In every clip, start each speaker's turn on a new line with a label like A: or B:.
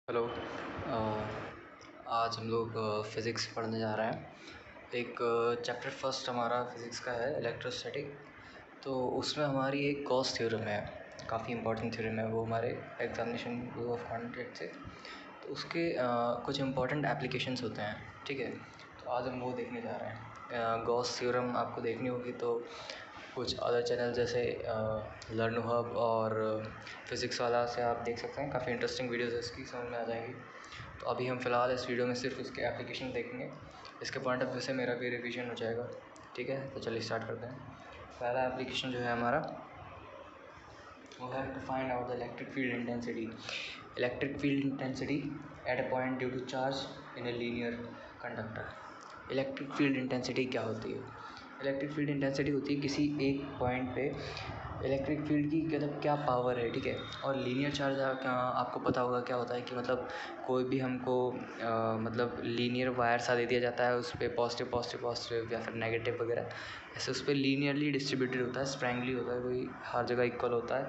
A: Hello. अ, आज हम लोग फ़िज़िक्स पढ़ने जा रहे हैं। एक चैप्टर फर्स्ट हमारा फ़िज़िक्स का है इलेक्ट्रोस्टैटिक। तो उसमें हमारी एक गॉस थ्योरम है, काफ़ी इंपॉर्टेंट थ्योरम है वो हमारे एग्जामिनेशन ऑफ कॉन्ट्रैक्ट से। तो उसके कुछ इंपॉर्टेंट एप्लीकेशंस होते हैं, ठीक है। तो आज हम वो देखने जा रहे हैं। गॉस थ्योरम आपको देखनी होगी तो कुछ अदर चैनल जैसे लर्न हब और फिज़िक्स वाला से आप देख सकते हैं। काफ़ी इंटरेस्टिंग वीडियोस है, इसकी समझ में आ जाएंगी। तो अभी हम फ़िलहाल इस वीडियो में सिर्फ उसके एप्लीकेशन देखेंगे। इसके पॉइंट ऑफ व्यू से मेरा भी रिवीजन हो जाएगा, ठीक है। तो चलिए स्टार्ट करते हैं। पहला एप्लीकेशन जो है हमारा वो है to find out the electric field intensity. Electric field intensity at a point due to charge in a linear conductor. Electric field intensity क्या होती है? इलेक्ट्रिक फील्ड इंटेंसिटी होती है किसी एक पॉइंट पे इलेक्ट्रिक फील्ड की मतलब क्या पावर है, ठीक है। और लीनियर चार्ज आपको पता होगा क्या होता है कि मतलब कोई भी हमको मतलब लीनियर वायर सा दे दिया जाता है, उस पर पॉजिटिव पॉजिटिव पॉजिटिव या फिर नेगेटिव वगैरह, ऐसे उस पर लीनियरली डिस्ट्रीब्यूटेड होता है, स्प्रैंगली होता है, कोई हर जगह इक्वल होता है,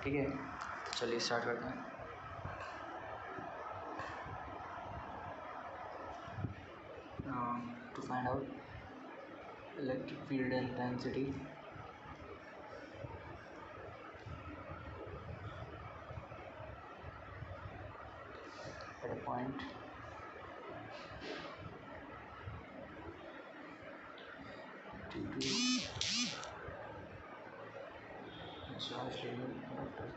A: ठीक है। तो चलिए स्टार्ट करते हैं। To find out electric field intensity at a point due to charge linear conductor।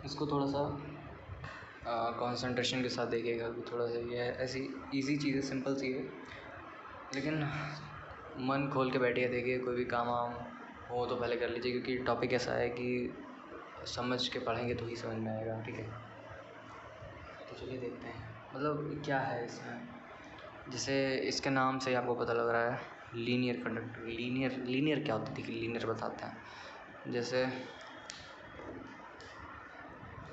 A: इसको थोड़ा सा कंसंट्रेशन के साथ देखिएगा कि थोड़ा सा ये ऐसी इजी चीज़ है, सिंपल सी है, लेकिन मन खोल के बैठिए, देखिए। कोई भी काम वाम हो तो पहले कर लीजिए, क्योंकि टॉपिक ऐसा है कि समझ के पढ़ेंगे तो ही समझ में आएगा, ठीक है। तो चलिए देखते हैं मतलब क्या है इसमें। जैसे इसके नाम से ही आपको पता लग रहा है लीनियर कंडक्टर। लीनियर क्या होती थी कि लीनियर बताते हैं। जैसे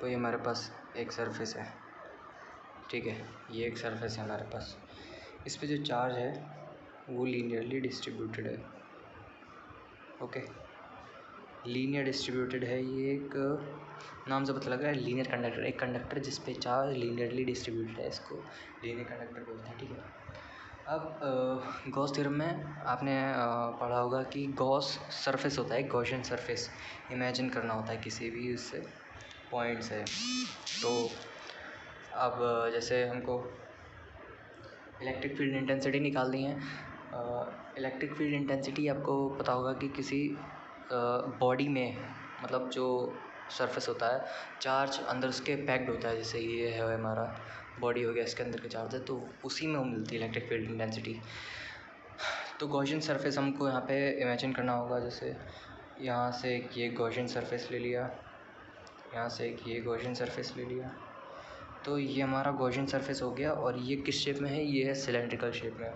A: कोई हमारे पास एक सरफेस है, ठीक है। ये एक सरफेस है हमारे पास, इस पे जो चार्ज है वो लीनियरली डिस्ट्रीब्यूटेड है, ओके। लीनियर डिस्ट्रीब्यूटेड है, ये एक नाम से पता लग रहा है लीनियर कंडक्टर। एक कंडक्टर जिस पे चार्ज लीनियरली डिस्ट्रीब्यूटेड है, इसको लीनियर कंडक्टर बोलते हैं, ठीक है। अब गॉस थ्योरम में आपने पढ़ा होगा कि गॉस सरफेस होता है, गॉसियन सरफेस इमेजिन करना होता है किसी भी उससे पॉइंट से। तो अब जैसे हमको इलेक्ट्रिक फील्ड इंटेंसिटी निकालनी है। इलेक्ट्रिक फील्ड इंटेंसिटी आपको पता होगा कि किसी बॉडी में मतलब जो सरफेस होता है, चार्ज अंदर उसके पैक्ड होता है। जैसे ये है हमारा बॉडी हो गया, इसके अंदर के चार्ज है, तो उसी में वो मिलती है इलेक्ट्रिक फील्ड इंटेंसिटी। तो गॉसियन सरफेस हमको यहाँ पे इमेजिन करना होगा। जैसे यहाँ से एक ये गॉसियन सरफेस ले लिया, यहाँ से एक ये गॉसियन सरफेस ले लिया, तो ये हमारा गॉसियन सरफेस हो गया। और ये किस शेप में है? ये है सिलेंड्रिकल शेप में,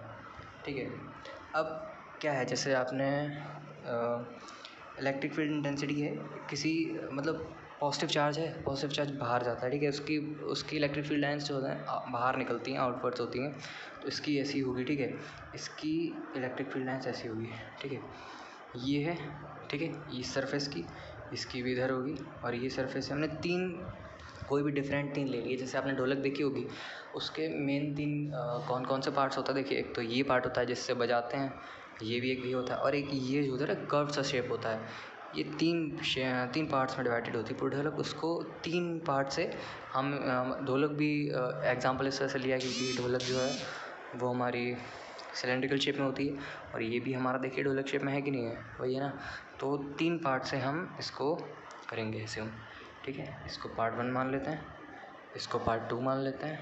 A: ठीक है। अब क्या है, जैसे आपने इलेक्ट्रिक फील्ड इंटेंसिटी है किसी मतलब पॉजिटिव चार्ज है, पॉजिटिव चार्ज बाहर जाता है, ठीक है। उसकी उसकी इलेक्ट्रिक फील्ड लाइन्स जो होते हैं बाहर निकलती हैं, आउटवर्ड्स होती हैं, तो इसकी ऐसी होगी, ठीक है। इसकी इलेक्ट्रिक फील्ड लाइन्स ऐसी होगी, ठीक है। ये है, ठीक है, इस सरफेस की, इसकी भी इधर होगी। और ये सरफेस है, हमने तीन कोई भी डिफरेंट तीन ले लिए। जैसे आपने ढोलक देखी होगी, उसके मेन तीन कौन कौन से पार्ट्स होता है, देखिए। एक तो ये पार्ट होता है जिससे बजाते हैं, ये भी एक भी होता है, और एक ये जो होता है ना कर्व सा शेप होता है। ये तीन पार्ट्स में डिवाइडेड होती है पूरी ढोलक। उसको तीन पार्ट से हम ढोलक भी एग्जांपल इस तरह से लिया क्योंकि ढोलक जो है वो हमारी सिलेंड्रिकल शेप में होती है, और ये भी हमारा देखिए ढोलक शेप में है कि नहीं है, वही है ना। तो तीन पार्ट से हम इसको करेंगे ऐसे हम, ठीक है। इसको पार्ट 1 मान लेते हैं, इसको पार्ट 2 मान लेते हैं,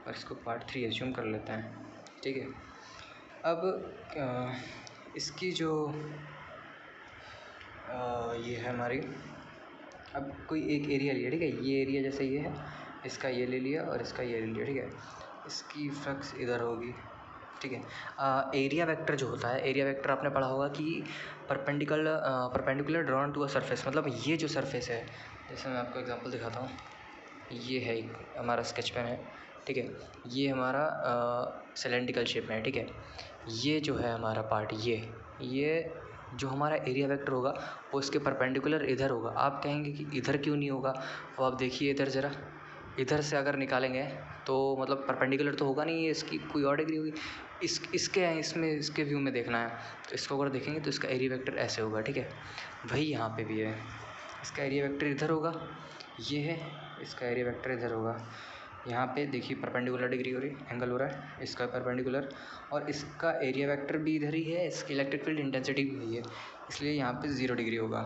A: और इसको पार्ट 3 एज्यूम कर लेते हैं, ठीक है। अब इसकी जो ये है हमारी, अब कोई एक एरिया लिया, ठीक है। ये एरिया जैसे ये है, इसका ये ले लिया और इसका ये ले लिया, ठीक है। इसकी फ्लक्स इधर होगी, ठीक है। एरिया वेक्टर जो होता है, एरिया वेक्टर आपने पढ़ा होगा कि perpendicular drawn to a surface, मतलब ये जो सरफेस है, जैसे मैं आपको एग्जांपल दिखाता हूँ। ये है एक हमारा स्केच पेन है, ठीक है। ये हमारा सिलेंड्रिकल शेप में है, ठीक है। ये जो है हमारा पार्ट, ये जो हमारा एरिया वेक्टर होगा वो इसके परपेंडिकुलर इधर होगा। आप कहेंगे कि इधर क्यों नहीं होगा? अब आप देखिए इधर ज़रा, इधर से अगर निकालेंगे तो मतलब परपेंडिकुलर तो होगा नहीं, इसकी कोई और डिग्री होगी। इसके व्यू में देखना है तो इसको अगर देखेंगे तो इसका एरिया वेक्टर ऐसे होगा, ठीक है। वही यहाँ पे भी है, इसका एरिया वेक्टर इधर होगा, ये है, इसका एरिया वेक्टर इधर होगा। यहाँ पे देखिए परपेंडिकुलर डिग्री हो रही, एंगल हो रहा है इसका परपेंडिकुलर, और इसका एरिया वेक्टर भी इधर ही है, इसकी इलेक्ट्रिक फील्ड इंटेंसिटी भी वही है, इसलिए यहाँ पे 0 डिग्री होगा।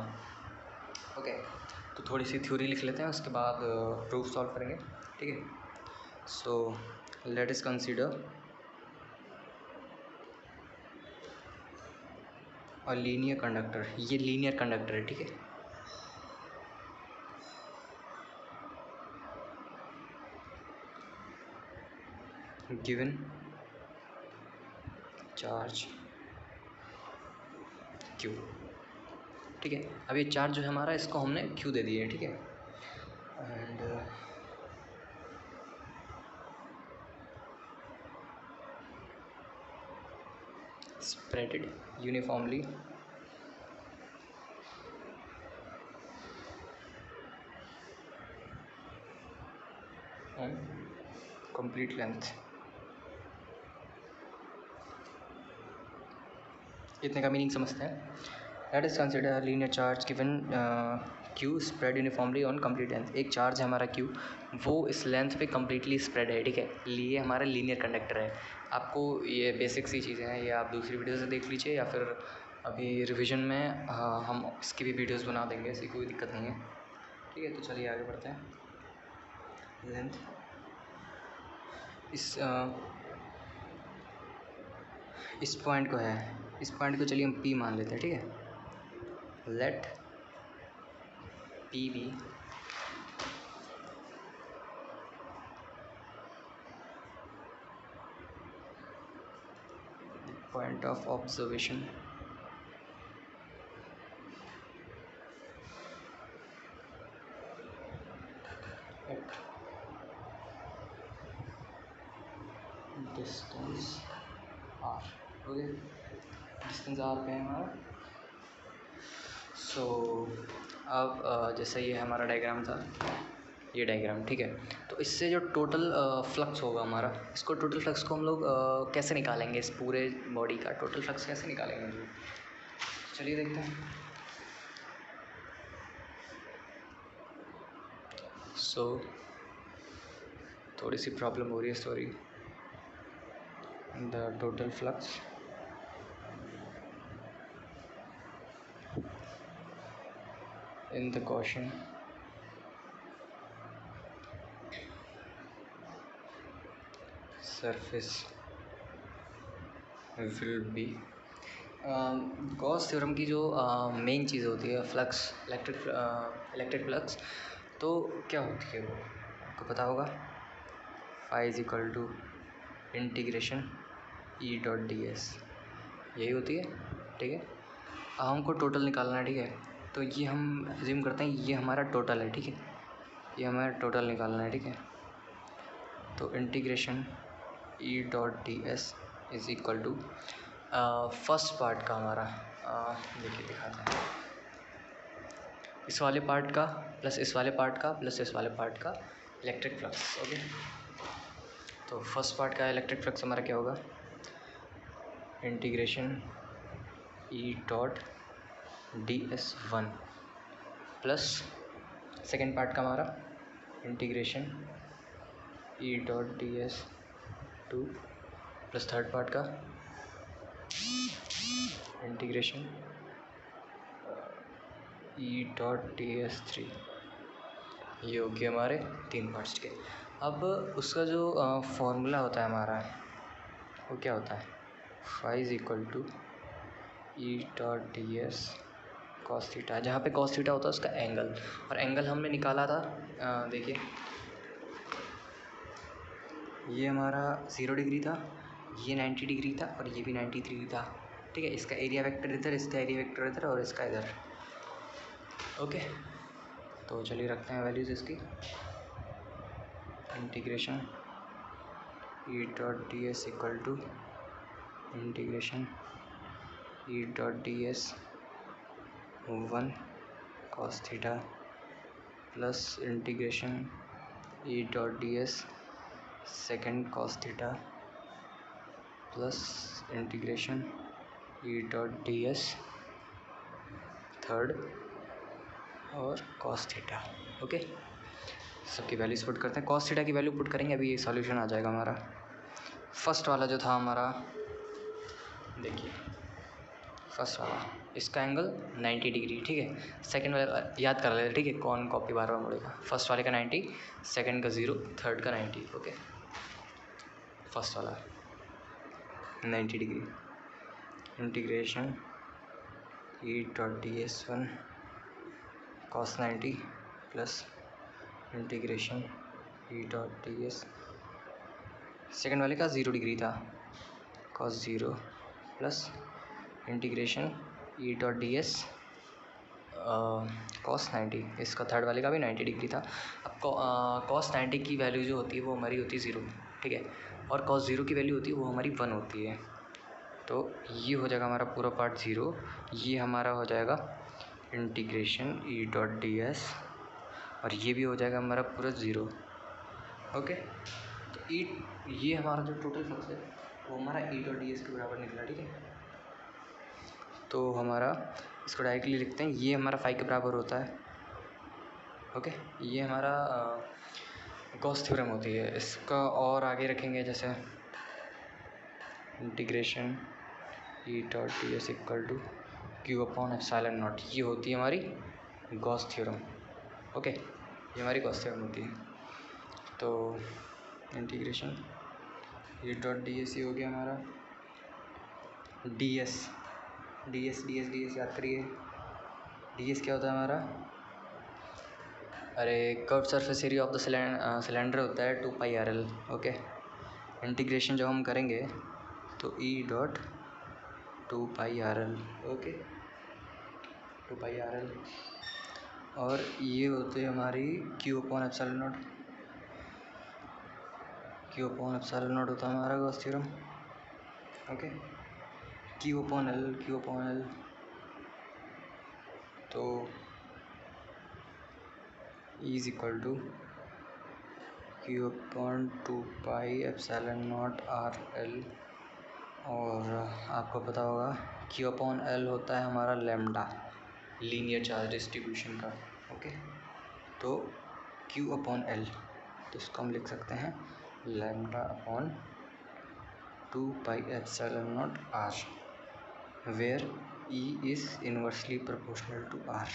A: ओके, तो थोड़ी सी थ्योरी लिख लेते हैं, उसके बाद प्रूफ सॉल्व करेंगे, ठीक है। So let us consider a linear conductor. ये लीनियर कंडक्टर है, ठीक है। गिवन चार्ज क्यू, ठीक है। अब ये चार्ज जो है हमारा, इसको हमने क्यू दे दिया है, ठीक है। And spreaded uniformly on complete length। इतने का मीनिंग समझते हैं। Let us consider linear charge given Q spread uniformly on complete length. एक चार्ज है हमारा क्यू, वो इस लेंथ पे कम्प्लीटली स्प्रेड है, ठीक है। ये हमारा लीनियर कंडक्टर है। आपको ये बेसिक सी चीज़ें हैं, ये आप दूसरी वीडियो से देख लीजिए, या फिर अभी रिवीजन में हम इसकी भी वीडियोस बना देंगे, ऐसी कोई दिक्कत नहीं है, ठीक है। तो चलिए आगे बढ़ते हैं। लेंथ इस पॉइंट को है, इस पॉइंट को चलिए हम P मान लेते हैं, ठीक है। Let P be point of observation at distance r. Okay, distance r पे है हमारा। सो अब जैसे ये हमारा डायग्राम था, ये डायग्राम, ठीक है। तो इससे जो टोटल फ्लक्स होगा हमारा, इसको टोटल फ्लक्स को हम लोग कैसे निकालेंगे? इस पूरे बॉडी का टोटल फ्लक्स कैसे निकालेंगे हम लोग? चलिए देखते हैं। सो थोड़ी सी प्रॉब्लम हो रही है, sorry. The total flux in the Gaussian surface will be Gauss theorem की जो मेन चीज़ होती है फ्लक्स, इलेक्ट्रिक फ्लक्स, तो क्या होती है वो आपको पता होगा। Phi is equal to integration E dot d s, यही होती है, ठीक है। अब हमको टोटल निकालना है, ठीक है। तो ये हम अज्यूम करते हैं ये हमारा टोटल है, ठीक है। ये हमारा टोटल निकालना है, ठीक है। तो integration E dot d s is equal to first part का हमारा, देखिए दिखाते हैं, इस वाले पार्ट का प्लस इस वाले पार्ट का प्लस इस वाले पार्ट का इलेक्ट्रिक फ्लक्स। ओके, तो फर्स्ट पार्ट का इलेक्ट्रिक फ्लक्स हमारा क्या होगा? Integration E dot d s one plus second part का हमारा integration E dot d s two plus third part का integration E dot d s three. ये हो गया हमारे 3 पार्ट्स के। अब उसका जो फॉर्मूला होता है हमारा, वो क्या होता है? Phi is equal to E dot d s cos theta, जहाँ पे कॉस थीटा होता है उसका एंगल, और एंगल हमने निकाला था, देखिए ये हमारा 0 डिग्री था, ये 90 डिग्री था, और ये भी 90 डिग्री था, ठीक है। इसका एरिया वेक्टर इधर, इसका एरिया वेक्टर इधर, और इसका इधर। ओके, तो चलिए रखते हैं वैल्यूज़ इसकी। Integration E dot d s equal to integration E dot d s 1 cos theta plus integration E dot d s second cos theta plus integration E dot d s third और cos theta. Okay, सबकी values put करते हैं। cos theta की value put करेंगे, अभी ये solution आ जाएगा हमारा। फर्स्ट वाला जो था हमारा, देखिए फर्स्ट वाला, इसका एंगल 90 डिग्री, ठीक है। सेकंड वाला याद कर लेते, ठीक है, कौन कॉपी बार बार मुड़ेगा। फर्स्ट वाले का 90, सेकंड का 0, थर्ड का 90। ओके, फर्स्ट वाला 90 degree, integration E dot d s 1 cos 90 plus integration E dot d s, second वाले का 0 डिग्री था, cos 0 plus integration E dot d S cos 90, इसका थर्ड वाले का भी 90 डिग्री था। अब cos 90 की वैल्यू जो होती है वो हमारी होती है 0, ठीक है, और cos 0 की वैल्यू होती है वो हमारी 1 होती है। तो ये हो जाएगा हमारा पूरा पार्ट 0, ये हमारा हो जाएगा integration E dot d S, और ये भी हो जाएगा हमारा पूरा 0। ओके, तो ये हमारा जो टोटल फ्लक्स है वो हमारा ई डॉट डी एस के बराबर निकला, ठीक है। तो हमारा इसको डायरेक्टली लिखते हैं, ये हमारा 5 के बराबर होता है। ओके, ये हमारा गॉस थ्योरम होती है। इसका और आगे रखेंगे, जैसे integration E dot d s equal to q upon epsilon naught, ये होती है हमारी गॉस थ्योरम। ओके, ये हमारी गॉस थ्योरम होती है। तो integration E dot d S, ये हो गया हमारा D S, D S D S D S, याद करिए डी एस क्या होता है हमारा, अरे curve surface area of the cylinder होता है 2 पाई आर एल। ओके, इंटीग्रेशन जब हम करेंगे तो E dot 2 pi R L, okay 2 pi are L, और ये होते हैं हमारी Q upon epsilon not, Q upon epsilon not होता है हमारा Gauss theorem. Okay, q upon L, तो is equal to q upon 2 pi epsilon not r L, और आपको पता होगा क्यू अपॉन एल होता है हमारा लैम्डा, लीनियर चार्ज डिस्ट्रीब्यूशन का। ओके, तो क्यू अपॉन एल, तो इसको हम लिख सकते हैं lambda upon 2 pi epsilon not r, where E is inversely proportional to r.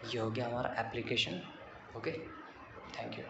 A: ये हो गया हमारा एप्लीकेशन। Okay, thank you.